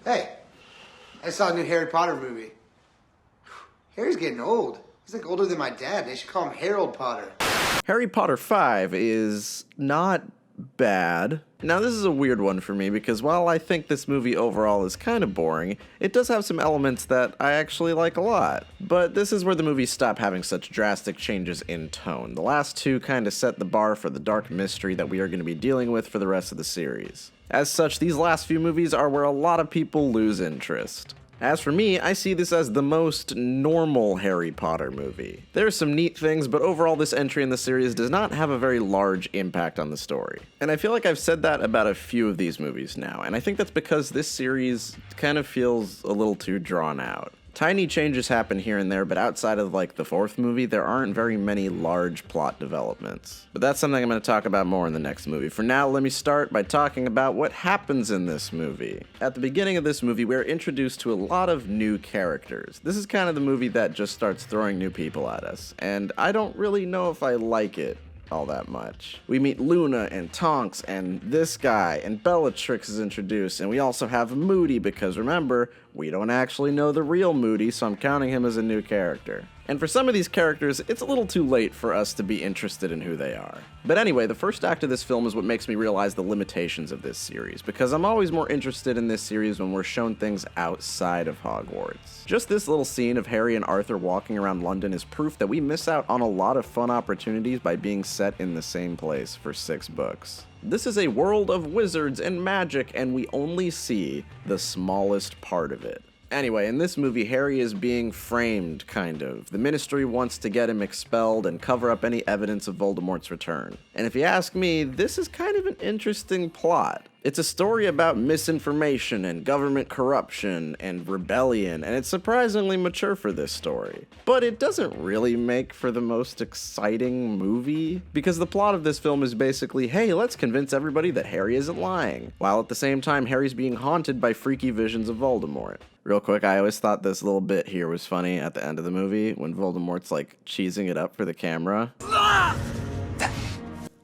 Hey, I saw a new Harry Potter movie. Harry's getting old. He's like older than my dad. They should call him Harold Potter. Harry Potter 5 is not bad. Now, this is a weird one for me because while I think this movie overall is kind of boring, it does have some elements that I actually like a lot. But this is where the movies stop having such drastic changes in tone. The last two kind of set the bar for the dark mystery that we are going to be dealing with for the rest of the series. As such, these last few movies are where a lot of people lose interest. As for me, I see this as the most normal Harry Potter movie. There are some neat things, but overall this entry in the series does not have a very large impact on the story. And I feel like I've said that about a few of these movies now, and I think that's because this series kind of feels a little too drawn out. Tiny changes happen here and there, but outside of like the fourth movie, there aren't very many large plot developments. But that's something I'm going to talk about more in the next movie. For now, let me start by talking about what happens in this movie. At the beginning of this movie, we're introduced to a lot of new characters. This is kind of the movie that just starts throwing new people at us, and I don't really know if I like it all that much. We meet Luna and Tonks and this guy, and Bellatrix is introduced, and we also have Moody because remember, we don't actually know the real Moody, so I'm counting him as a new character. And for some of these characters, it's a little too late for us to be interested in who they are. But anyway, the first act of this film is what makes me realize the limitations of this series, because I'm always more interested in this series when we're shown things outside of Hogwarts. Just this little scene of Harry and Arthur walking around London is proof that we miss out on a lot of fun opportunities by being set in the same place for 6 books. This is a world of wizards and magic, and we only see the smallest part of it. Anyway, in this movie, Harry is being framed, kind of. The Ministry wants to get him expelled and cover up any evidence of Voldemort's return. And if you ask me, this is kind of an interesting plot. It's a story about misinformation and government corruption and rebellion, and it's surprisingly mature for this story. But it doesn't really make for the most exciting movie, because the plot of this film is basically, hey, let's convince everybody that Harry isn't lying, while at the same time Harry's being haunted by freaky visions of Voldemort. Real quick, I always thought this little bit here was funny at the end of the movie, when Voldemort's like cheesing it up for the camera. I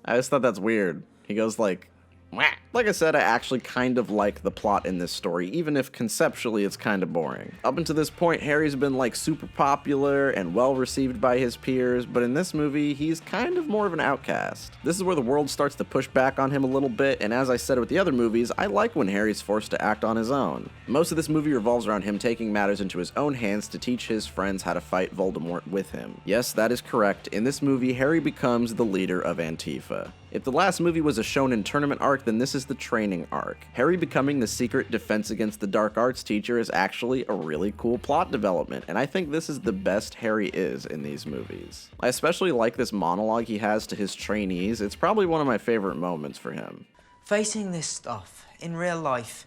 always thought that's weird. He goes like, wah. Like I said, I actually kind of like the plot in this story, even if conceptually it's kind of boring. Up until this point, Harry's been like super popular and well received by his peers, but in this movie, he's kind of more of an outcast. This is where the world starts to push back on him a little bit, and as I said with the other movies, I like when Harry's forced to act on his own. Most of this movie revolves around him taking matters into his own hands to teach his friends how to fight Voldemort with him. Yes, that is correct. In this movie, Harry becomes the leader of Antifa. If the last movie was a shonen tournament arc, then this is the training arc. Harry becoming the secret Defense Against the Dark Arts teacher is actually a really cool plot development, and I think this is the best Harry is in these movies. I especially like this monologue he has to his trainees. It's probably one of my favorite moments for him. Facing this stuff in real life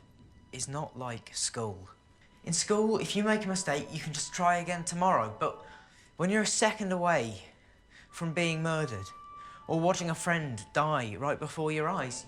is not like school. In school, if you make a mistake, you can just try again tomorrow, but when you're a second away from being murdered, or watching a friend die right before your eyes,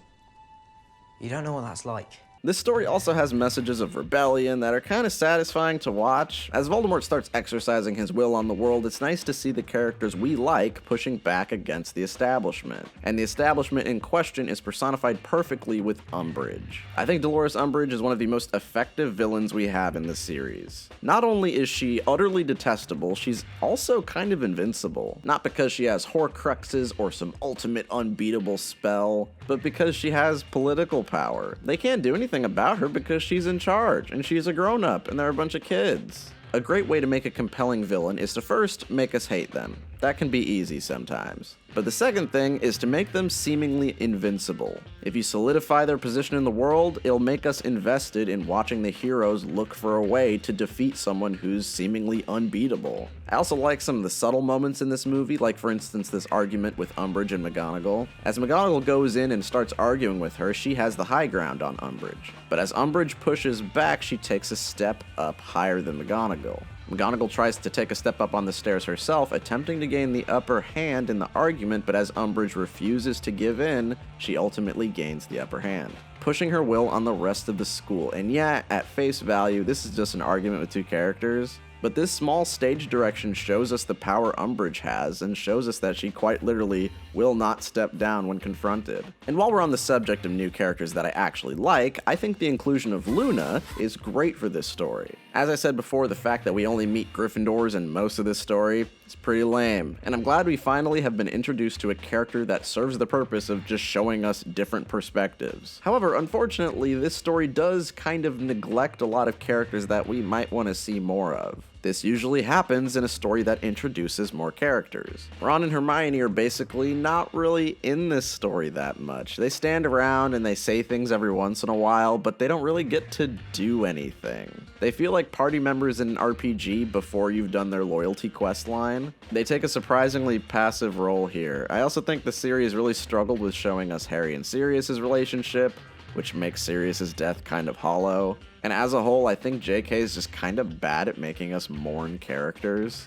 you don't know what that's like. This story also has messages of rebellion that are kind of satisfying to watch. As Voldemort starts exercising his will on the world, it's nice to see the characters we like pushing back against the establishment. And the establishment in question is personified perfectly with Umbridge. I think Dolores Umbridge is one of the most effective villains we have in this series. Not only is she utterly detestable, she's also kind of invincible. Not because she has Horcruxes or some ultimate unbeatable spell, but because she has political power. They can't do anything about her because she's in charge, and she's a grown-up, and they're a bunch of kids. A great way to make a compelling villain is to first make us hate them. That can be easy sometimes. But the second thing is to make them seemingly invincible. If you solidify their position in the world, it'll make us invested in watching the heroes look for a way to defeat someone who's seemingly unbeatable. I also like some of the subtle moments in this movie, like for instance this argument with Umbridge and McGonagall. As McGonagall goes in and starts arguing with her, she has the high ground on Umbridge. But as Umbridge pushes back, she takes a step up higher than McGonagall. McGonagall tries to take a step up on the stairs herself, attempting to gain the upper hand in the argument, but as Umbridge refuses to give in, she ultimately gains the upper hand, pushing her will on the rest of the school. And yeah, at face value, this is just an argument with two characters, but this small stage direction shows us the power Umbridge has, and shows us that she quite literally will not step down when confronted. And while we're on the subject of new characters that I actually like, I think the inclusion of Luna is great for this story. As I said before, the fact that we only meet Gryffindors in most of this story is pretty lame, and I'm glad we finally have been introduced to a character that serves the purpose of just showing us different perspectives. However, unfortunately, this story does kind of neglect a lot of characters that we might want to see more of. This usually happens in a story that introduces more characters. Ron and Hermione are basically not really in this story that much. They stand around and they say things every once in a while, but they don't really get to do anything. They feel like party members in an RPG before you've done their loyalty quest line. They take a surprisingly passive role here. I also think the series really struggled with showing us Harry and Sirius's relationship, which makes Sirius's death kind of hollow. And as a whole, I think JK is just kind of bad at making us mourn characters.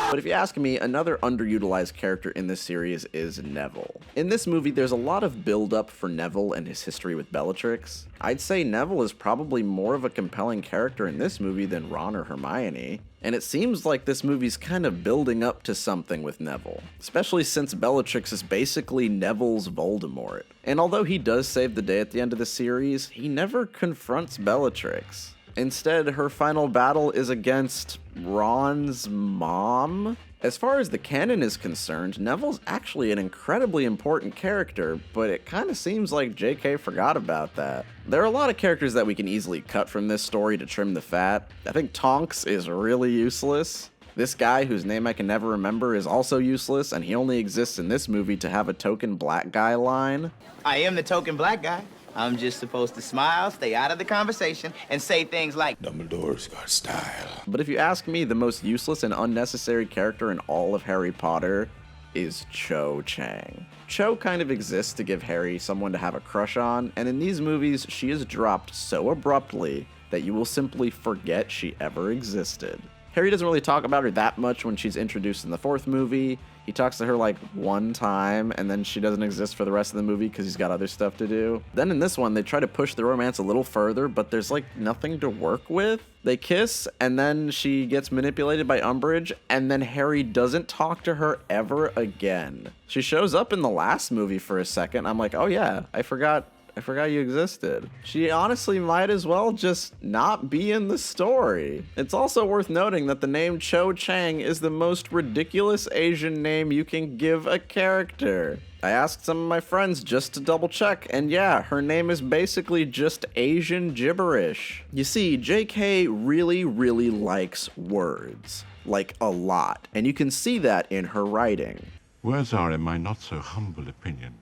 But if you ask me, another underutilized character in this series is Neville. In this movie, there's a lot of build-up for Neville and his history with Bellatrix. I'd say Neville is probably more of a compelling character in this movie than Ron or Hermione. And it seems like this movie's kind of building up to something with Neville, especially since Bellatrix is basically Neville's Voldemort. And although he does save the day at the end of the series, he never confronts Bellatrix. Instead, her final battle is against Ron's mom? As far as the canon is concerned, Neville's actually an incredibly important character, but it kind of seems like JK forgot about that. There are a lot of characters that we can easily cut from this story to trim the fat. I think Tonks is really useless. This guy, whose name I can never remember, is also useless, and he only exists in this movie to have a token black guy line. I am the token black guy. I'm just supposed to smile, stay out of the conversation, and say things like, Dumbledore's got style. But if you ask me, the most useless and unnecessary character in all of Harry Potter is Cho Chang. Cho kind of exists to give Harry someone to have a crush on, and in these movies, she is dropped so abruptly that you will simply forget she ever existed. Harry doesn't really talk about her that much when she's introduced in the fourth movie. He talks to her like one time, and then she doesn't exist for the rest of the movie because he's got other stuff to do. Then in this one, they try to push the romance a little further, but there's like nothing to work with. They kiss, and then she gets manipulated by Umbridge, and then Harry doesn't talk to her ever again. She shows up in the last movie for a second. I'm like, oh yeah, I forgot you existed. She honestly might as well just not be in the story. It's also worth noting that the name Cho Chang is the most ridiculous Asian name you can give a character. I asked some of my friends just to double check, and yeah, her name is basically just Asian gibberish. You see, JK really likes words. Like a lot. And you can see that in her writing. Words are, in my not so humble opinion,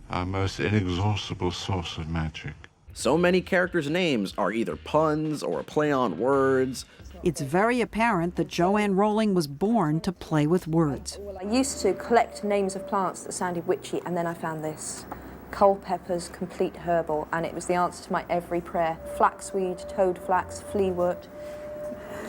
our most inexhaustible source of magic. So many characters' names are either puns or a play on words. It's very apparent that Joanne Rowling was born to play with words. Well, I used to collect names of plants that sounded witchy, and then I found this. Culpeper's Complete Herbal, and it was the answer to my every prayer. Flaxweed, toadflax, fleawort,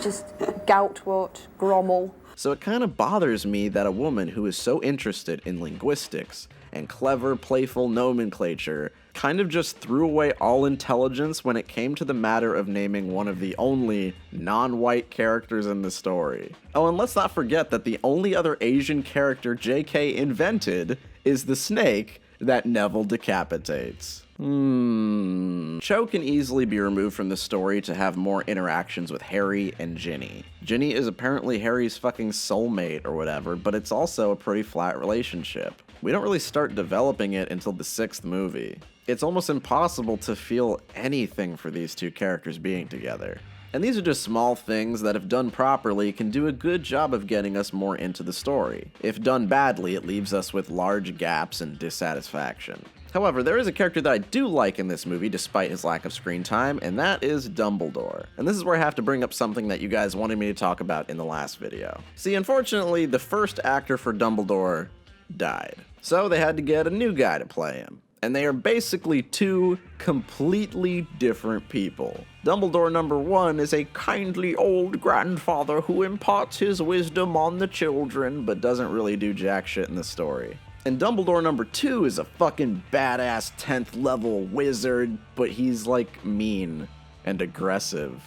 just goutwort, grommel. So it kind of bothers me that a woman who is so interested in linguistics and clever, playful nomenclature kind of just threw away all intelligence when it came to the matter of naming one of the only non-white characters in the story. Oh, and let's not forget that the only other Asian character JK invented is the snake that Neville decapitates. Cho can easily be removed from the story to have more interactions with Harry and Ginny. Ginny is apparently Harry's fucking soulmate or whatever, but it's also a pretty flat relationship. We don't really start developing it until the 6th movie. It's almost impossible to feel anything for these two characters being together. And these are just small things that, if done properly, can do a good job of getting us more into the story. If done badly, it leaves us with large gaps and dissatisfaction. However, there is a character that I do like in this movie despite his lack of screen time, and that is Dumbledore. And this is where I have to bring up something that you guys wanted me to talk about in the last video. See, unfortunately, the first actor for Dumbledore died. So they had to get a new guy to play him. And they are basically two completely different people. Dumbledore number 1 is a kindly old grandfather who imparts his wisdom on the children, but doesn't really do jack shit in the story. And Dumbledore number 2 is a fucking badass 10th level wizard, but he's like mean and aggressive.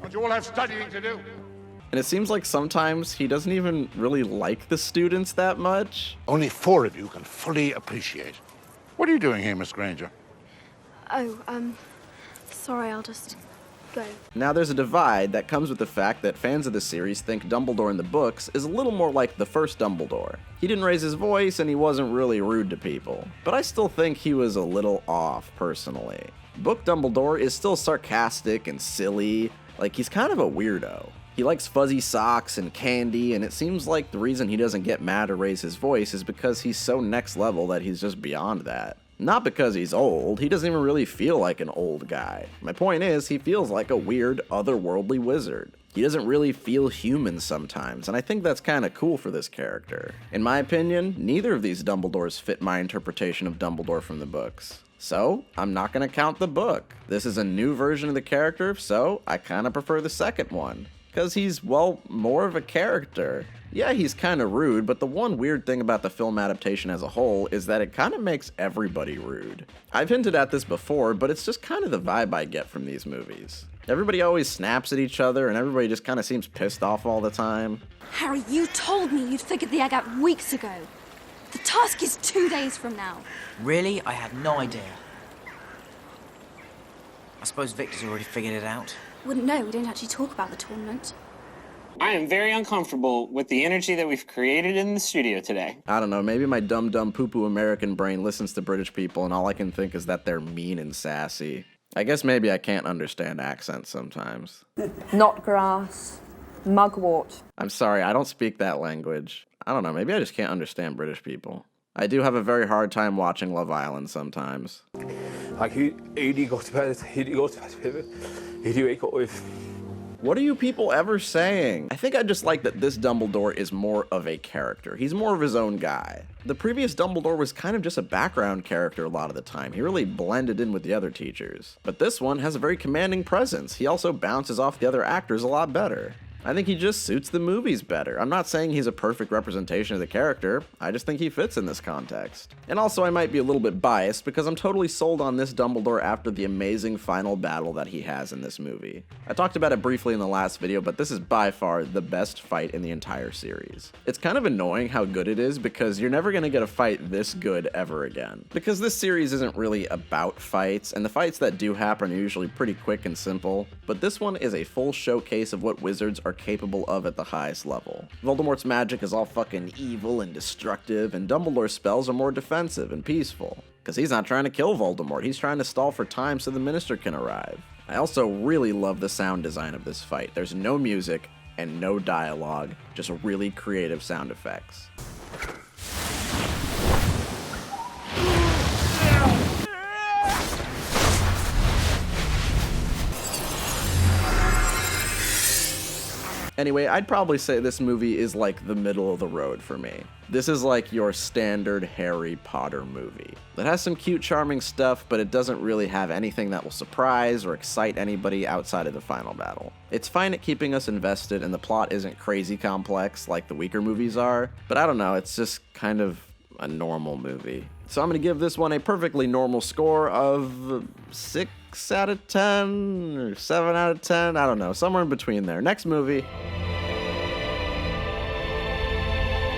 but you all have studying to do. And it seems like sometimes he doesn't even really like the students that much. Only 4 of you can fully appreciate. What are you doing here, Miss Granger? Oh, sorry, I'll just go. Now there's a divide that comes with the fact that fans of the series think Dumbledore in the books is a little more like the first Dumbledore. He didn't raise his voice and he wasn't really rude to people. But I still think he was a little off, personally. Book Dumbledore is still sarcastic and silly, like he's kind of a weirdo. He likes fuzzy socks and candy, and it seems like the reason he doesn't get mad or raise his voice is because he's so next level that he's just beyond that. Not because he's old, he doesn't even really feel like an old guy. My point is, he feels like a weird, otherworldly wizard. He doesn't really feel human sometimes, and I think that's kinda cool for this character. In my opinion, neither of these Dumbledores fit my interpretation of Dumbledore from the books. So, I'm not gonna count the book. This is a new version of the character, so I kinda prefer the second one. Because he's, well, more of a character. Yeah, he's kind of rude, but the one weird thing about the film adaptation as a whole is that it kind of makes everybody rude. I've hinted at this before, but it's just kind of the vibe I get from these movies. Everybody always snaps at each other, and everybody just kind of seems pissed off all the time. Harry, you told me you'd figured the egg out weeks ago. The task is 2 days from now. Really? I had no idea. I suppose Victor's already figured it out. Wouldn't know, we didn't actually talk about the tournament. I am very uncomfortable with the energy that we've created in the studio today. I don't know, maybe my dumb poo-poo American brain listens to British people and all I can think is that they're mean and sassy. I guess maybe I can't understand accents sometimes. Knotgrass, mugwort. I'm sorry, I don't speak that language. I don't know, maybe I just can't understand British people. I do have a very hard time watching Love Island sometimes. Like, who do you go to bed with? Who do you go to bed with? Who do you wake up with? What are you people ever saying? I think I just like that this Dumbledore is more of a character. He's more of his own guy. The previous Dumbledore was kind of just a background character a lot of the time. He really blended in with the other teachers. But this one has a very commanding presence. He also bounces off the other actors a lot better. I think he just suits the movies better. I'm not saying he's a perfect representation of the character, I just think he fits in this context. And also I might be a little bit biased because I'm totally sold on this Dumbledore after the amazing final battle that he has in this movie. I talked about it briefly in the last video, but this is by far the best fight in the entire series. It's kind of annoying how good it is because you're never gonna get a fight this good ever again. Because this series isn't really about fights, and the fights that do happen are usually pretty quick and simple, but this one is a full showcase of what wizards are capable of at the highest level. Voldemort's magic is all fucking evil and destructive, and Dumbledore's spells are more defensive and peaceful. Because he's not trying to kill Voldemort, he's trying to stall for time so the Minister can arrive. I also really love the sound design of this fight. There's no music and no dialogue, just really creative sound effects. Anyway, I'd probably say this movie is like the middle of the road for me. This is like your standard Harry Potter movie. It has some cute, charming stuff, but it doesn't really have anything that will surprise or excite anybody outside of the final battle. It's fine at keeping us invested, and the plot isn't crazy complex like the weaker movies are, but I don't know, it's just kind of a normal movie. So I'm gonna give this one a perfectly normal score of 6 out of 10 or 7 out of 10, I don't know, somewhere in between there. Next movie.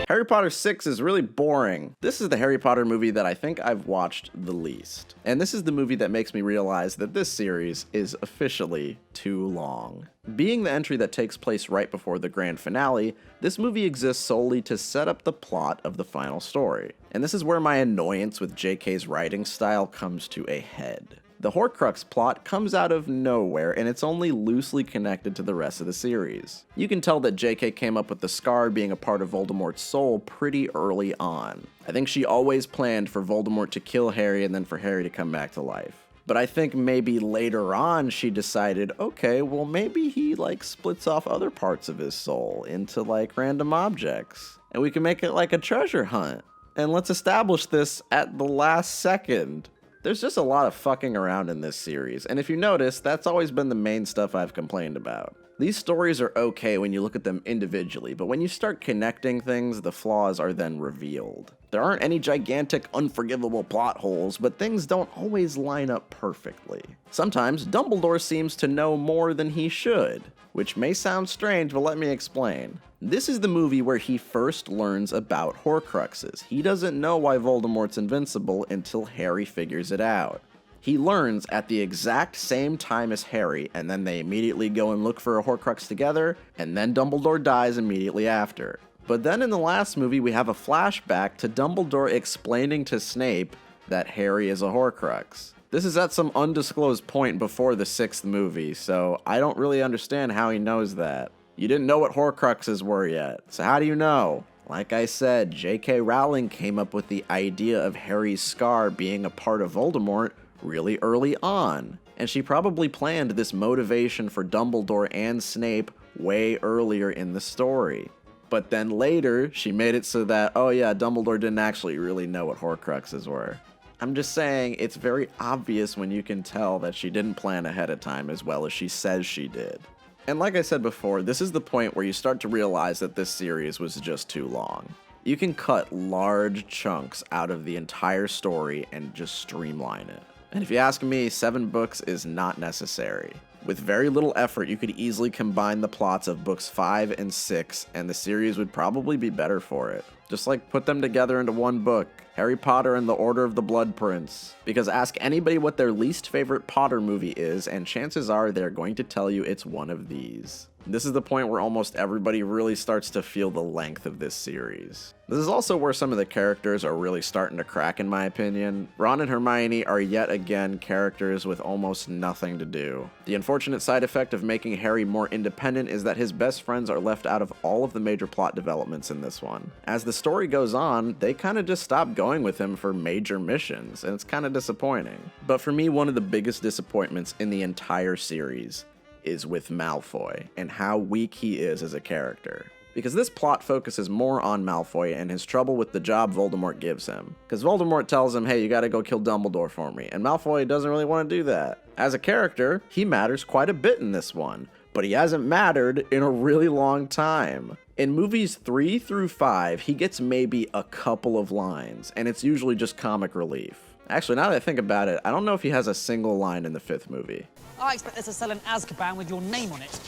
Harry Potter 6 is really boring. This is the Harry Potter movie that I think I've watched the least. And this is the movie that makes me realize that this series is officially too long. Being the entry that takes place right before the grand finale, this movie exists solely to set up the plot of the final story. And this is where my annoyance with JK's writing style comes to a head. The Horcrux plot comes out of nowhere, and it's only loosely connected to the rest of the series. You can tell that JK came up with the scar being a part of Voldemort's soul pretty early on. I think she always planned for Voldemort to kill Harry and then for Harry to come back to life. But I think maybe later on she decided, okay, well maybe he like splits off other parts of his soul into like random objects, and we can make it like a treasure hunt. And let's establish this at the last second. There's just a lot of fucking around in this series, and if you notice, that's always been the main stuff I've complained about. These stories are okay when you look at them individually, but when you start connecting things, the flaws are then revealed. There aren't any gigantic, unforgivable plot holes, but things don't always line up perfectly. Sometimes Dumbledore seems to know more than he should, which may sound strange, but let me explain. This is the movie where he first learns about Horcruxes. He doesn't know why Voldemort's invincible until Harry figures it out. He learns at the exact same time as Harry, and then they immediately go and look for a Horcrux together, and then Dumbledore dies immediately after. But then in the last movie, we have a flashback to Dumbledore explaining to Snape that Harry is a Horcrux. This is at some undisclosed point before the 6th movie, so I don't really understand how he knows that. You didn't know what Horcruxes were yet, so how do you know? Like I said, J.K. Rowling came up with the idea of Harry's scar being a part of Voldemort really early on, and she probably planned this motivation for Dumbledore and Snape way earlier in the story. But then later, she made it so that, oh yeah, Dumbledore didn't actually really know what Horcruxes were. I'm just saying, it's very obvious when you can tell that she didn't plan ahead of time as well as she says she did. And like I said before, this is the point where you start to realize that this series was just too long. You can cut large chunks out of the entire story and just streamline it. And if you ask me, 7 books is not necessary. With very little effort, you could easily combine the plots of books 5 and 6, and the series would probably be better for it. Just like put them together into one book, Harry Potter and the Order of the Blood Prince. Because ask anybody what their least favorite Potter movie is, and chances are they're going to tell you it's one of these. This is the point where almost everybody really starts to feel the length of this series. This is also where some of the characters are really starting to crack, in my opinion. Ron and Hermione are yet again characters with almost nothing to do. The unfortunate side effect of making Harry more independent is that his best friends are left out of all of the major plot developments in this one. As the story goes on, they kind of just stop going with him for major missions, and it's kind of disappointing. But for me, one of the biggest disappointments in the entire series is with Malfoy and how weak he is as a character. Because this plot focuses more on Malfoy and his trouble with the job Voldemort gives him. Because Voldemort tells him, hey, you gotta go kill Dumbledore for me, and Malfoy doesn't really want to do that. As a character, he matters quite a bit in this one, but he hasn't mattered in a really long time. In movies 3 through 5, he gets maybe a couple of lines, and it's usually just comic relief. Actually, now that I think about it, I don't know if he has a single line in the 5th movie. I expect there's a cell in Azkaban with your name on it.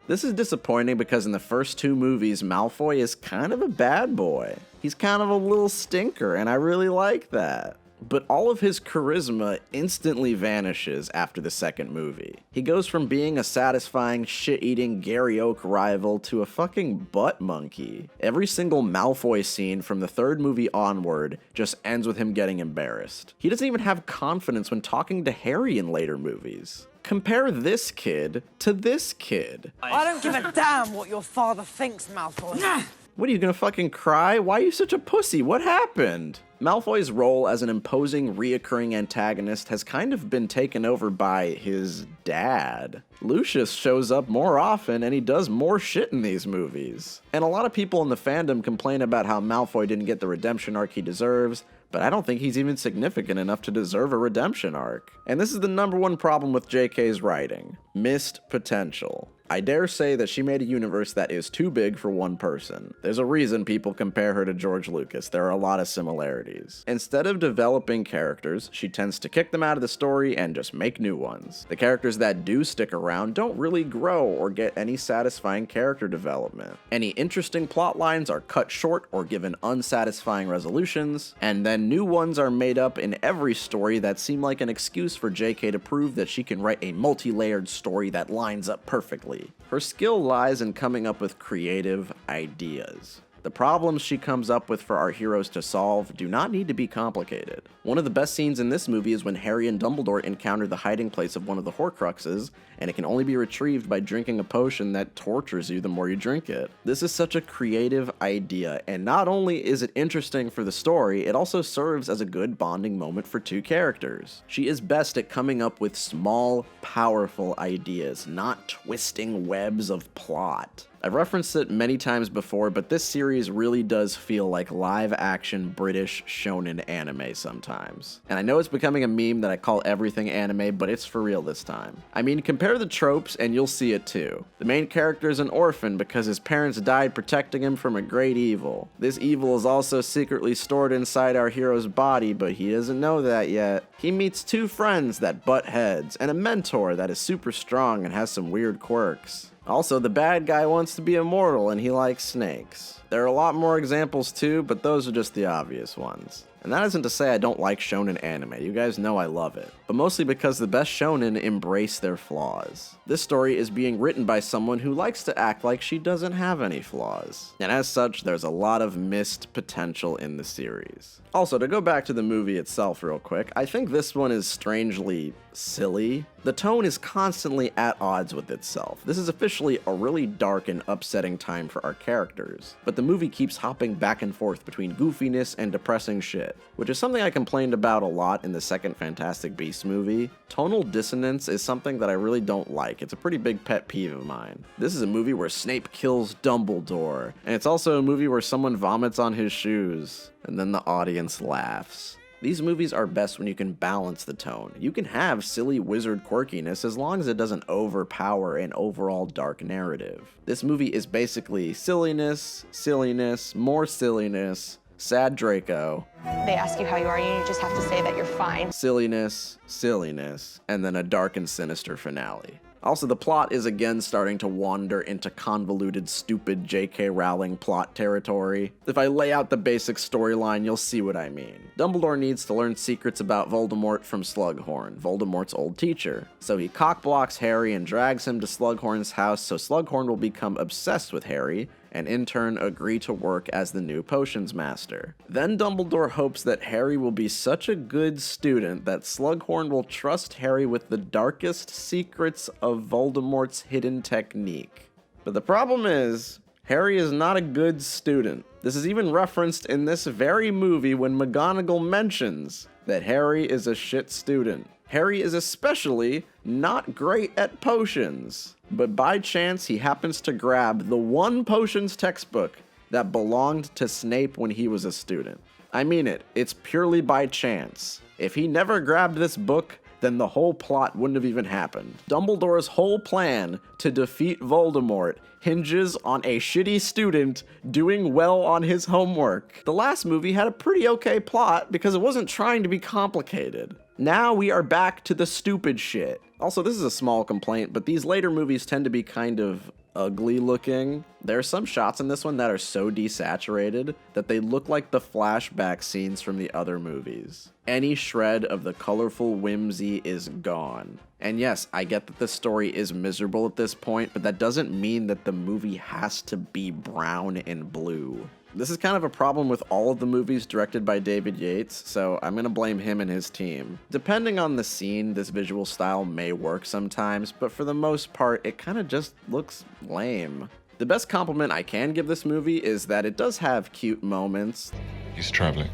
This is disappointing because in the first 2 movies, Malfoy is kind of a bad boy. He's kind of a little stinker, and I really like that. But all of his charisma instantly vanishes after the 2nd movie. He goes from being a satisfying, shit-eating Gary Oak rival to a fucking butt monkey. Every single Malfoy scene from the 3rd movie onward just ends with him getting embarrassed. He doesn't even have confidence when talking to Harry in later movies. Compare this kid to this kid. I don't give a damn what your father thinks, Malfoy. What, are you gonna fucking cry? Why are you such a pussy? What happened? Malfoy's role as an imposing, reoccurring antagonist has kind of been taken over by his dad. Lucius shows up more often and he does more shit in these movies. And a lot of people in the fandom complain about how Malfoy didn't get the redemption arc he deserves, but I don't think he's even significant enough to deserve a redemption arc. And this is the #1 problem with JK's writing: missed potential. I dare say that she made a universe that is too big for one person. There's a reason people compare her to George Lucas. There are a lot of similarities. Instead of developing characters, she tends to kick them out of the story and just make new ones. The characters that do stick around don't really grow or get any satisfying character development. Any interesting plot lines are cut short or given unsatisfying resolutions, and then new ones are made up in every story that seem like an excuse for JK to prove that she can write a multi-layered story that lines up perfectly. Her skill lies in coming up with creative ideas. The problems she comes up with for our heroes to solve do not need to be complicated. One of the best scenes in this movie is when Harry and Dumbledore encounter the hiding place of one of the Horcruxes, and it can only be retrieved by drinking a potion that tortures you the more you drink it. This is such a creative idea, and not only is it interesting for the story, it also serves as a good bonding moment for 2 characters. She is best at coming up with small, powerful ideas, not twisting webs of plot. I've referenced it many times before, but this series really does feel like live-action British shonen anime sometimes. And I know it's becoming a meme that I call everything anime, but it's for real this time. I mean, compare the tropes and you'll see it too. The main character is an orphan because his parents died protecting him from a great evil. This evil is also secretly stored inside our hero's body, but he doesn't know that yet. He meets two friends that butt heads, and a mentor that is super strong and has some weird quirks. Also, the bad guy wants to be immortal and he likes snakes. There are a lot more examples too, but those are just the obvious ones. And that isn't to say I don't like shonen anime, you guys know I love it, but mostly because the best shonen embrace their flaws. This story is being written by someone who likes to act like she doesn't have any flaws, and as such, there's a lot of missed potential in the series. Also, to go back to the movie itself real quick, I think this one is strangely silly. The tone is constantly at odds with itself. This is officially a really dark and upsetting time for our characters, but the movie keeps hopping back and forth between goofiness and depressing shit, which is something I complained about a lot in the second Fantastic Beasts movie. Tonal dissonance is something that I really don't like. It's a pretty big pet peeve of mine. This is a movie where Snape kills Dumbledore, and it's also a movie where someone vomits on his shoes, and then the audience laughs. These movies are best when you can balance the tone. You can have silly wizard quirkiness as long as it doesn't overpower an overall dark narrative. This movie is basically silliness, silliness, more silliness, sad Draco. They ask you how you are, and you just have to say that you're fine. Silliness, silliness, and then a dark and sinister finale. Also, the plot is again starting to wander into convoluted, stupid J.K. Rowling plot territory. If I lay out the basic storyline, you'll see what I mean. Dumbledore needs to learn secrets about Voldemort from Slughorn, Voldemort's old teacher. So he cockblocks Harry and drags him to Slughorn's house so Slughorn will become obsessed with Harry, and in turn agree to work as the new potions master. Then Dumbledore hopes that Harry will be such a good student that Slughorn will trust Harry with the darkest secrets of Voldemort's hidden technique. But the problem is, Harry is not a good student. This is even referenced in this very movie when McGonagall mentions that Harry is a shit student. Harry is especially not great at potions, but by chance he happens to grab the one potions textbook that belonged to Snape when he was a student. I mean it, it's purely by chance. If he never grabbed this book, then the whole plot wouldn't have even happened. Dumbledore's whole plan to defeat Voldemort hinges on a shitty student doing well on his homework. The last movie had a pretty okay plot because it wasn't trying to be complicated. Now we are back to the stupid shit. Also, this is a small complaint, but these later movies tend to be kind of ugly looking. There are some shots in this one that are so desaturated that they look like the flashback scenes from the other movies. Any shred of the colorful whimsy is gone. And yes, I get that the story is miserable at this point, but that doesn't mean that the movie has to be brown and blue. This is kind of a problem with all of the movies directed by David Yates, so I'm gonna blame him and his team. Depending on the scene, this visual style may work sometimes, but for the most part, it kind of just looks lame. The best compliment I can give this movie is that it does have cute moments. He's traveling,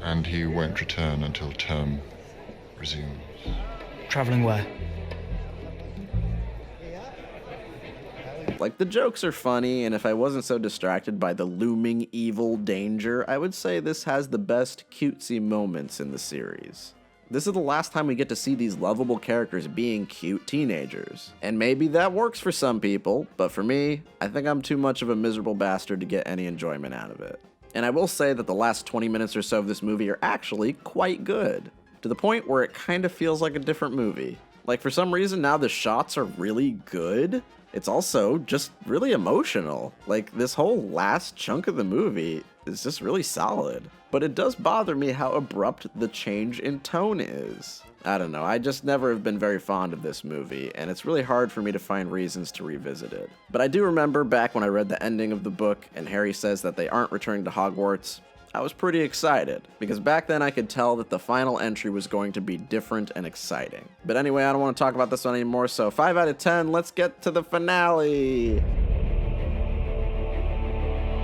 and he won't return until term resumes. Traveling where? Like, the jokes are funny, and if I wasn't so distracted by the looming evil danger, I would say this has the best cutesy moments in the series. This is the last time we get to see these lovable characters being cute teenagers. And maybe that works for some people, but for me, I think I'm too much of a miserable bastard to get any enjoyment out of it. And I will say that the last 20 minutes or so of this movie are actually quite good, to the point where it kind of feels like a different movie. Like, for some reason now the shots are really good. It's also just really emotional. Like, this whole last chunk of the movie is just really solid. But it does bother me how abrupt the change in tone is. I don't know, I just never have been very fond of this movie, and it's really hard for me to find reasons to revisit it. But I do remember back when I read the ending of the book and Harry says that they aren't returning to Hogwarts, I was pretty excited, because back then I could tell that the final entry was going to be different and exciting. But anyway, I don't want to talk about this one anymore, so 5 out of 10, let's get to the finale!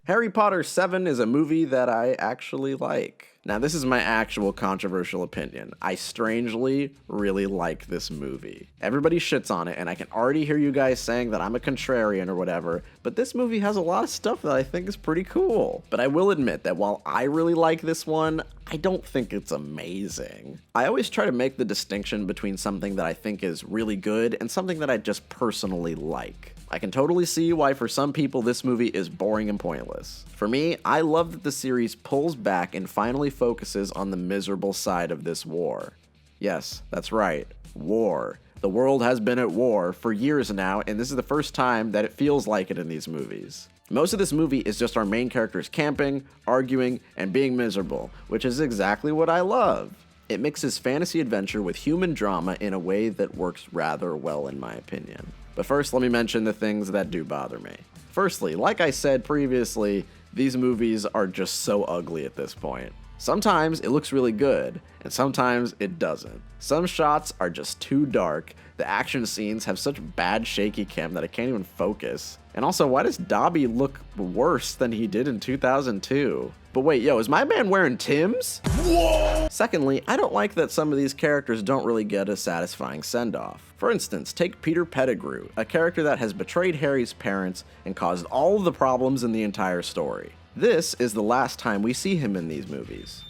Harry Potter 7 is a movie that I actually like. Now, this is my actual controversial opinion. I strangely really like this movie. Everybody shits on it, and I can already hear you guys saying that I'm a contrarian or whatever, but this movie has a lot of stuff that I think is pretty cool. But I will admit that while I really like this one, I don't think it's amazing. I always try to make the distinction between something that I think is really good and something that I just personally like. I can totally see why for some people this movie is boring and pointless. For me, I love that the series pulls back and finally focuses on the miserable side of this war. Yes, that's right, war. The world has been at war for years now, and this is the first time that it feels like it in these movies. Most of this movie is just our main characters camping, arguing, and being miserable, which is exactly what I love. It mixes fantasy adventure with human drama in a way that works rather well in my opinion. But first, let me mention the things that do bother me. Firstly, like I said previously, these movies are just so ugly at this point. Sometimes it looks really good, and sometimes it doesn't. Some shots are just too dark, the action scenes have such bad shaky cam that I can't even focus. And also, why does Dobby look worse than he did in 2002? But wait, yo, is my man wearing Tim's? Whoa! Secondly, I don't like that some of these characters don't really get a satisfying send-off. For instance, take Peter Pettigrew, a character that has betrayed Harry's parents and caused all of the problems in the entire story. This is the last time we see him in these movies.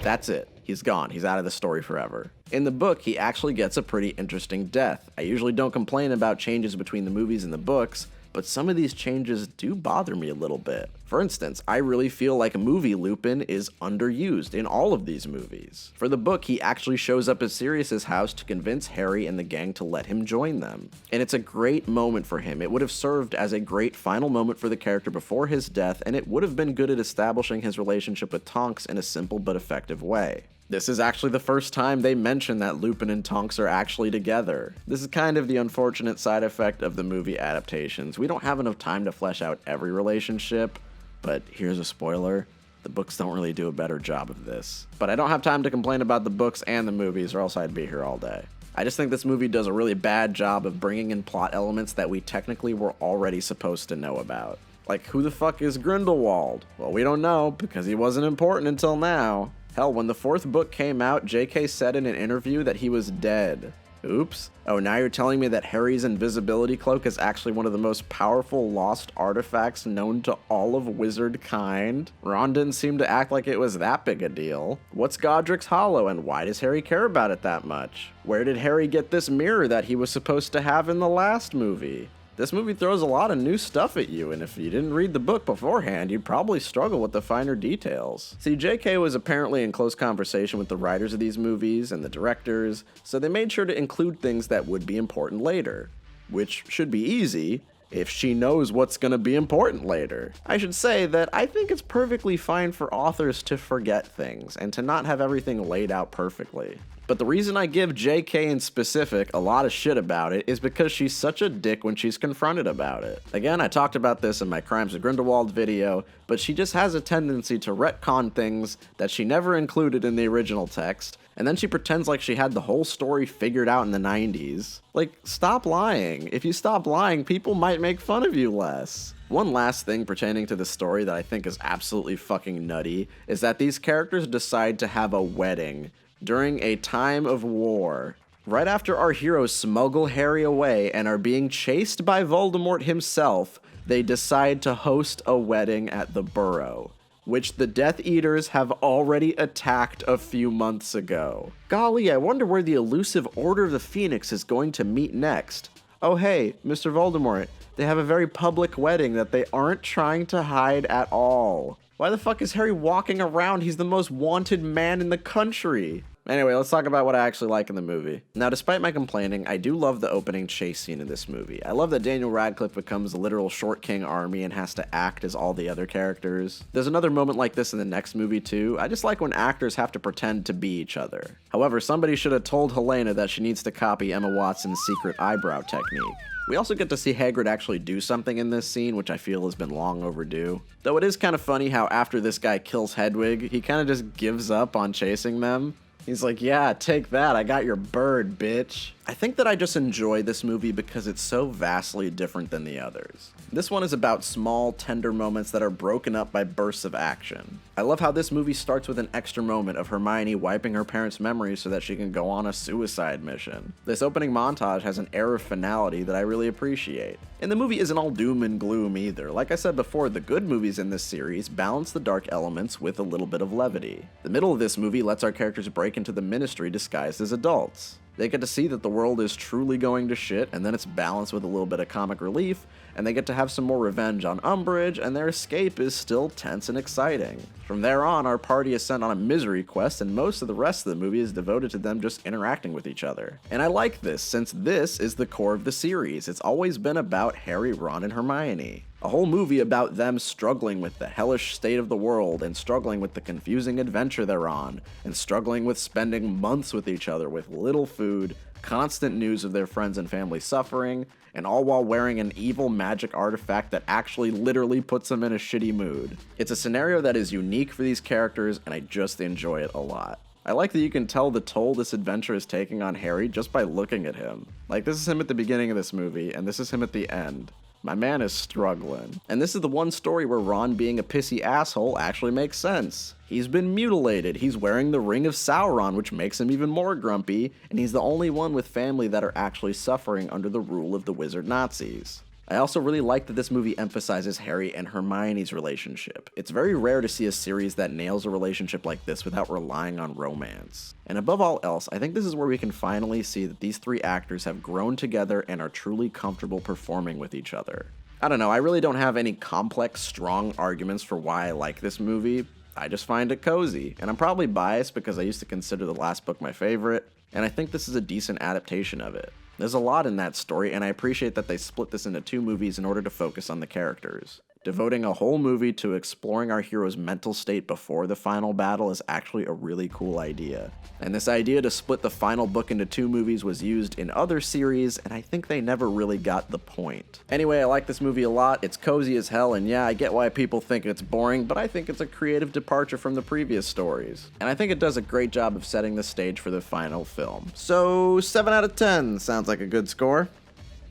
That's it. He's gone. He's out of the story forever. In the book, he actually gets a pretty interesting death. I usually don't complain about changes between the movies and the books, but some of these changes do bother me a little bit. For instance, I really feel like movie Lupin is underused in all of these movies. For the book, he actually shows up at Sirius's house to convince Harry and the gang to let him join them. And it's a great moment for him. It would have served as a great final moment for the character before his death, and it would have been good at establishing his relationship with Tonks in a simple but effective way. This is actually the first time they mention that Lupin and Tonks are actually together. This is kind of the unfortunate side effect of the movie adaptations. We don't have enough time to flesh out every relationship, but here's a spoiler. The books don't really do a better job of this. But I don't have time to complain about the books and the movies, or else I'd be here all day. I just think this movie does a really bad job of bringing in plot elements that we technically were already supposed to know about. Like, who the fuck is Grindelwald? Well, we don't know, because he wasn't important until now. Hell, when the fourth book came out, JK said in an interview that he was dead. Oops. Oh, now you're telling me that Harry's invisibility cloak is actually one of the most powerful lost artifacts known to all of wizard kind? Ron didn't seem to act like it was that big a deal. What's Godric's Hollow, and why does Harry care about it that much? Where did Harry get this mirror that he was supposed to have in the last movie? This movie throws a lot of new stuff at you, and if you didn't read the book beforehand, you'd probably struggle with the finer details. See, JK was apparently in close conversation with the writers of these movies and the directors, so they made sure to include things that would be important later. Which should be easy, if she knows what's gonna be important later. I should say that I think it's perfectly fine for authors to forget things, and to not have everything laid out perfectly. But the reason I give JK in specific a lot of shit about it is because she's such a dick when she's confronted about it. Again, I talked about this in my Crimes of Grindelwald video, but she just has a tendency to retcon things that she never included in the original text, and then she pretends like she had the whole story figured out in the 90s. Like, stop lying. If you stop lying, people might make fun of you less. One last thing pertaining to the story that I think is absolutely fucking nutty is that these characters decide to have a wedding during a time of war. Right after our heroes smuggle Harry away and are being chased by Voldemort himself, they decide to host a wedding at the Burrow, which the Death Eaters have already attacked a few months ago. Golly, I wonder where the elusive Order of the Phoenix is going to meet next. Oh hey, Mr. Voldemort, they have a very public wedding that they aren't trying to hide at all. Why the fuck is Harry walking around? He's the most wanted man in the country. Anyway, let's talk about what I actually like in the movie. Now, despite my complaining, I do love the opening chase scene in this movie. I love that Daniel Radcliffe becomes the literal Short King army and has to act as all the other characters. There's another moment like this in the next movie too. I just like when actors have to pretend to be each other. However, somebody should have told Helena that she needs to copy Emma Watson's secret eyebrow technique. We also get to see Hagrid actually do something in this scene, which I feel has been long overdue. Though it is kind of funny how after this guy kills Hedwig, he kind of just gives up on chasing them. He's like, yeah, take that. I got your bird, bitch. I think that I just enjoy this movie because it's so vastly different than the others. This one is about small, tender moments that are broken up by bursts of action. I love how this movie starts with an extra moment of Hermione wiping her parents' memories so that she can go on a suicide mission. This opening montage has an air of finality that I really appreciate. And the movie isn't all doom and gloom either. Like I said before, the good movies in this series balance the dark elements with a little bit of levity. The middle of this movie lets our characters break into the Ministry disguised as adults. They get to see that the world is truly going to shit, and then it's balanced with a little bit of comic relief, and they get to have some more revenge on Umbridge, and their escape is still tense and exciting. From there on, our party is sent on a misery quest, and most of the rest of the movie is devoted to them just interacting with each other. And I like this, since this is the core of the series. It's always been about Harry, Ron, and Hermione. A whole movie about them struggling with the hellish state of the world, and struggling with the confusing adventure they're on, and struggling with spending months with each other with little food, constant news of their friends and family suffering, and all while wearing an evil magic artifact that actually literally puts them in a shitty mood. It's a scenario that is unique for these characters, and I just enjoy it a lot. I like that you can tell the toll this adventure is taking on Harry just by looking at him. Like, this is him at the beginning of this movie, and this is him at the end. My man is struggling. And this is the one story where Ron being a pissy asshole actually makes sense. He's been mutilated, he's wearing the Ring of Sauron, which makes him even more grumpy, and he's the only one with family that are actually suffering under the rule of the wizard Nazis. I also really like that this movie emphasizes Harry and Hermione's relationship. It's very rare to see a series that nails a relationship like this without relying on romance. And above all else, I think this is where we can finally see that these three actors have grown together and are truly comfortable performing with each other. I don't know, I really don't have any complex, strong arguments for why I like this movie. I just find it cozy, and I'm probably biased because I used to consider the last book my favorite, and I think this is a decent adaptation of it. There's a lot in that story, and I appreciate that they split this into 2 movies in order to focus on the characters. Devoting a whole movie to exploring our hero's mental state before the final battle is actually a really cool idea. And this idea to split the final book into 2 movies was used in other series, and I think they never really got the point. Anyway, I like this movie a lot. It's cozy as hell, and yeah, I get why people think it's boring, but I think it's a creative departure from the previous stories. And I think it does a great job of setting the stage for the final film. So, 7 out of 10 sounds like a good score.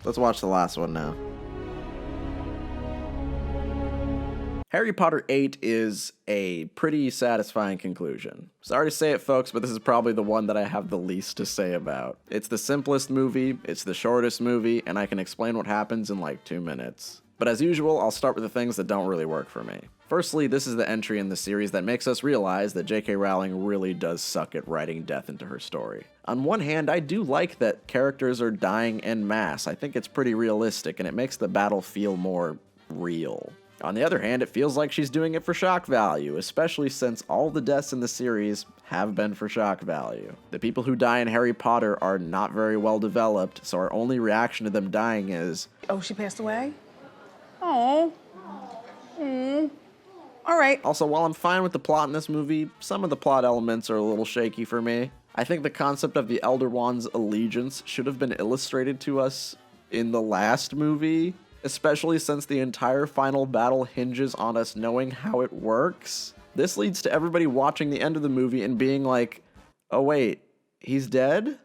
Let's watch the last one now. Harry Potter 8 is a pretty satisfying conclusion. Sorry to say it, folks, but this is probably the one that I have the least to say about. It's the simplest movie, it's the shortest movie, and I can explain what happens in like 2 minutes. But as usual, I'll start with the things that don't really work for me. Firstly, this is the entry in the series that makes us realize that J.K. Rowling really does suck at writing death into her story. On one hand, I do like that characters are dying en masse. I think it's pretty realistic, and it makes the battle feel more real. On the other hand, it feels like she's doing it for shock value, especially since all the deaths in the series have been for shock value. The people who die in Harry Potter are not very well developed, so our only reaction to them dying is, Oh, she passed away? Oh. All right. Also, while I'm fine with the plot in this movie, some of the plot elements are a little shaky for me. I think the concept of the Elder Wand's allegiance should have been illustrated to us in the last movie, especially since the entire final battle hinges on us knowing how it works. This leads to everybody watching the end of the movie and being like, oh wait, he's dead?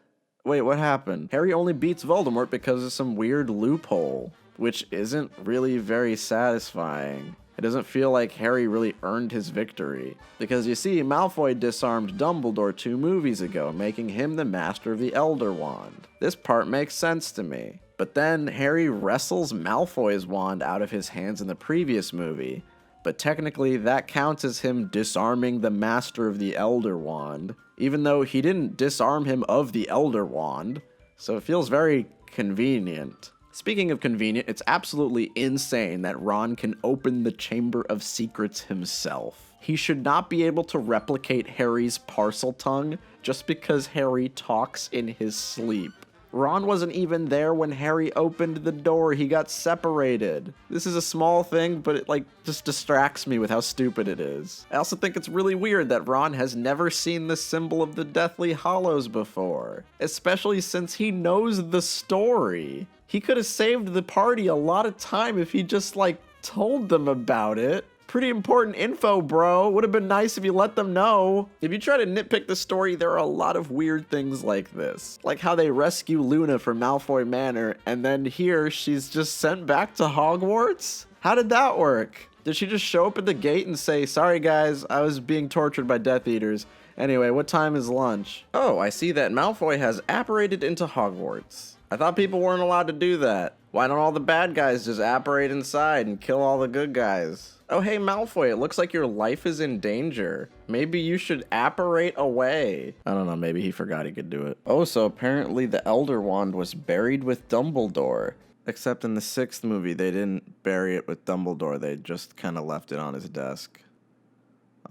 Wait, what happened? Harry only beats Voldemort because of some weird loophole, which isn't really very satisfying. It doesn't feel like Harry really earned his victory. Because you see, Malfoy disarmed Dumbledore 2 movies ago, making him the master of the Elder Wand. This part makes sense to me. But then Harry wrestles Malfoy's wand out of his hands in the previous movie, but technically that counts as him disarming the master of the Elder Wand, even though he didn't disarm him of the Elder Wand, so it feels very convenient. Speaking of convenient, it's absolutely insane that Ron can open the Chamber of Secrets himself. He should not be able to replicate Harry's Parseltongue just because Harry talks in his sleep. Ron wasn't even there when Harry opened the door. He got separated. This is a small thing, but it just distracts me with how stupid it is. I also think it's really weird that Ron has never seen the symbol of the Deathly Hallows before, especially since he knows the story. He could have saved the party a lot of time if he just told them about it. pretty important info, bro. Would have been nice if you let them know. If you try to nitpick the story, there are a lot of weird things like this. Like how they rescue Luna from Malfoy Manor, and then here she's just sent back to Hogwarts? How did that work? Did she just show up at the gate and say, sorry guys, I was being tortured by Death Eaters. Anyway, what time is lunch? Oh, I see that Malfoy has apparated into Hogwarts. I thought people weren't allowed to do that. Why don't all the bad guys just apparate inside and kill all the good guys? Oh hey Malfoy, it looks like your life is in danger. Maybe you should apparate away. I don't know, maybe he forgot he could do it. Oh, so apparently the Elder Wand was buried with Dumbledore. Except in the 6th movie, they didn't bury it with Dumbledore, they just kind of left it on his desk.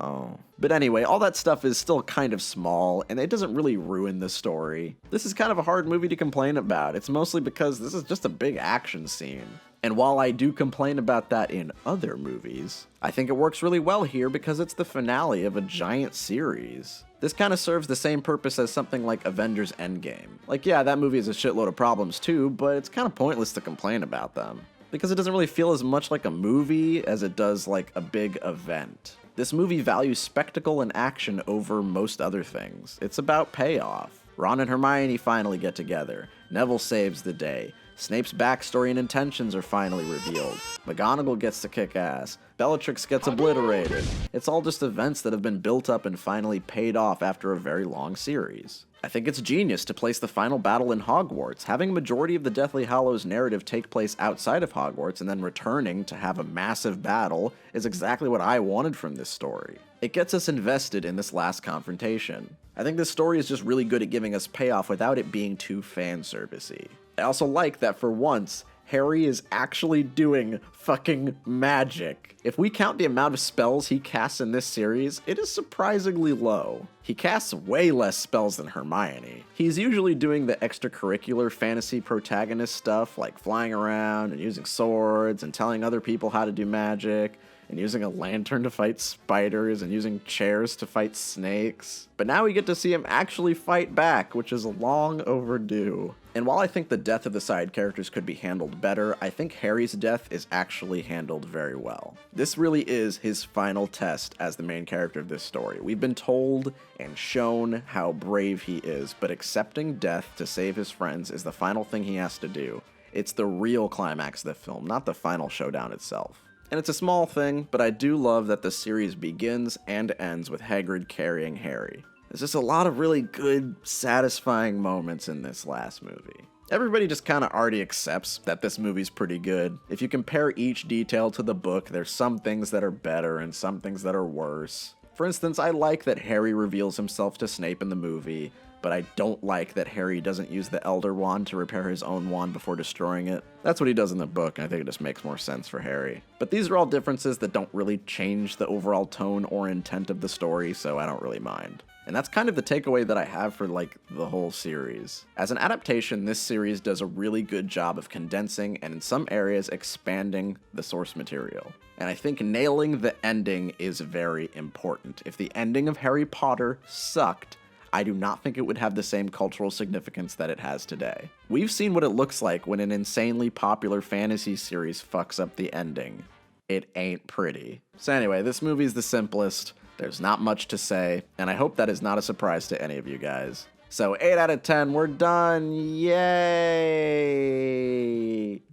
Oh. But anyway, all that stuff is still kind of small, and it doesn't really ruin the story. This is kind of a hard movie to complain about. It's mostly because this is just a big action scene. And while I do complain about that in other movies, I think it works really well here because it's the finale of a giant series. This kind of serves the same purpose as something like Avengers Endgame. Like, yeah, that movie has a shitload of problems too, but it's kind of pointless to complain about them. Because it doesn't really feel as much like a movie as it does like a big event. This movie values spectacle and action over most other things. It's about payoff. Ron and Hermione finally get together. Neville saves the day. Snape's backstory and intentions are finally revealed. McGonagall gets to kick ass. Bellatrix gets obliterated. It's all just events that have been built up and finally paid off after a very long series. I think it's genius to place the final battle in Hogwarts. Having a majority of the Deathly Hallows narrative take place outside of Hogwarts and then returning to have a massive battle is exactly what I wanted from this story. It gets us invested in this last confrontation. I think this story is just really good at giving us payoff without it being too fan servicey. I also like that for once, Harry is actually doing fucking magic. If we count the amount of spells he casts in this series, it is surprisingly low. He casts way less spells than Hermione. He's usually doing the extracurricular fantasy protagonist stuff like flying around and using swords and telling other people how to do magic, and using a lantern to fight spiders, and using chairs to fight snakes. But now we get to see him actually fight back, which is long overdue. And while I think the death of the side characters could be handled better, I think Harry's death is actually handled very well. This really is his final test as the main character of this story. We've been told and shown how brave he is, but accepting death to save his friends is the final thing he has to do. It's the real climax of the film, not the final showdown itself. And it's a small thing, but I do love that the series begins and ends with Hagrid carrying Harry. There's just a lot of really good, satisfying moments in this last movie. Everybody just kind of already accepts that this movie's pretty good. If you compare each detail to the book, there's some things that are better and some things that are worse. For instance, I like that Harry reveals himself to Snape in the movie, but I don't like that Harry doesn't use the Elder Wand to repair his own wand before destroying it. That's what he does in the book, and I think it just makes more sense for Harry. But these are all differences that don't really change the overall tone or intent of the story, so I don't really mind. And that's kind of the takeaway that I have for like the whole series. As an adaptation, this series does a really good job of condensing and in some areas expanding the source material. And I think nailing the ending is very important. If the ending of Harry Potter sucked, I do not think it would have the same cultural significance that it has today. We've seen what it looks like when an insanely popular fantasy series fucks up the ending. It ain't pretty. So anyway, this movie's the simplest. There's not much to say, and I hope that is not a surprise to any of you guys. So 8 out of 10, we're done, yay!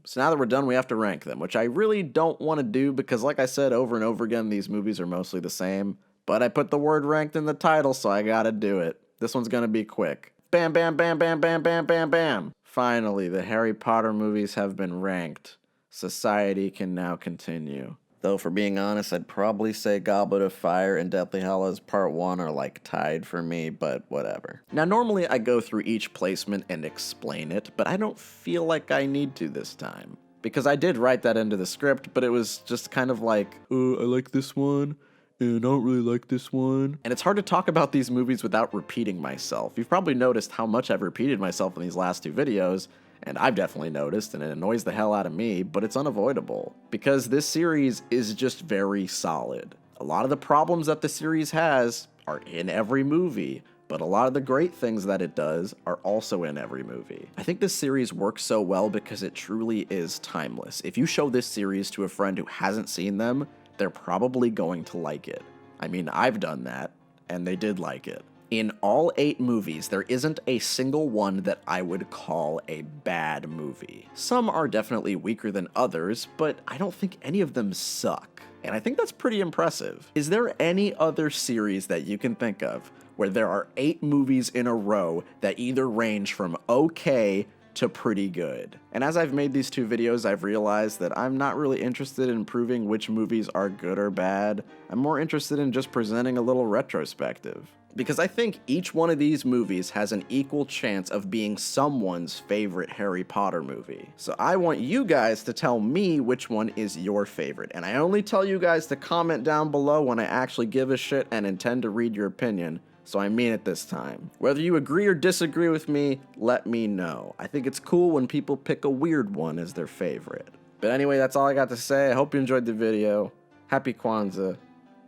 So now that we're done, we have to rank them, which I really don't want to do because like I said over and over again, these movies are mostly the same, but I put the word ranked in the title, so I gotta do it. This one's gonna be quick. Bam, bam, bam, bam, bam, bam, bam, bam! Finally, the Harry Potter movies have been ranked. Society can now continue. Though, for being honest, I'd probably say Goblet of Fire and Deathly Hallows Part 1 are like tied for me, but whatever. Now, normally I go through each placement and explain it, but I don't feel like I need to this time. Because I did write that into the script, but it was just kind of like, oh, I like this one, and I don't really like this one. And it's hard to talk about these movies without repeating myself. You've probably noticed how much I've repeated myself in these last two videos, and I've definitely noticed, and it annoys the hell out of me, but it's unavoidable. Because this series is just very solid. A lot of the problems that the series has are in every movie, but a lot of the great things that it does are also in every movie. I think this series works so well because it truly is timeless. If you show this series to a friend who hasn't seen them, they're probably going to like it. I mean, I've done that, and they did like it. In all 8 movies, there isn't a single one that I would call a bad movie. Some are definitely weaker than others, but I don't think any of them suck. And I think that's pretty impressive. Is there any other series that you can think of where there are 8 movies in a row that either range from okay to pretty good? And as I've made these 2 videos, I've realized that I'm not really interested in proving which movies are good or bad. I'm more interested in just presenting a little retrospective. Because I think each one of these movies has an equal chance of being someone's favorite Harry Potter movie. So I want you guys to tell me which one is your favorite. And I only tell you guys to comment down below when I actually give a shit and intend to read your opinion. So I mean it this time. Whether you agree or disagree with me, let me know. I think it's cool when people pick a weird one as their favorite. But anyway, that's all I got to say. I hope you enjoyed the video. Happy Kwanzaa.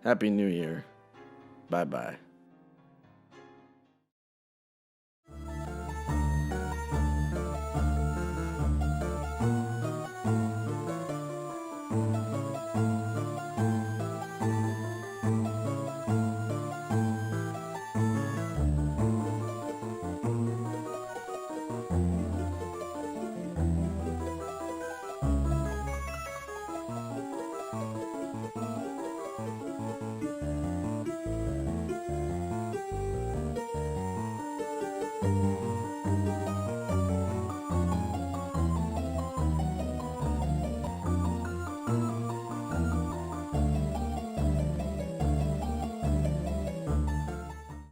Happy New Year. Bye-bye.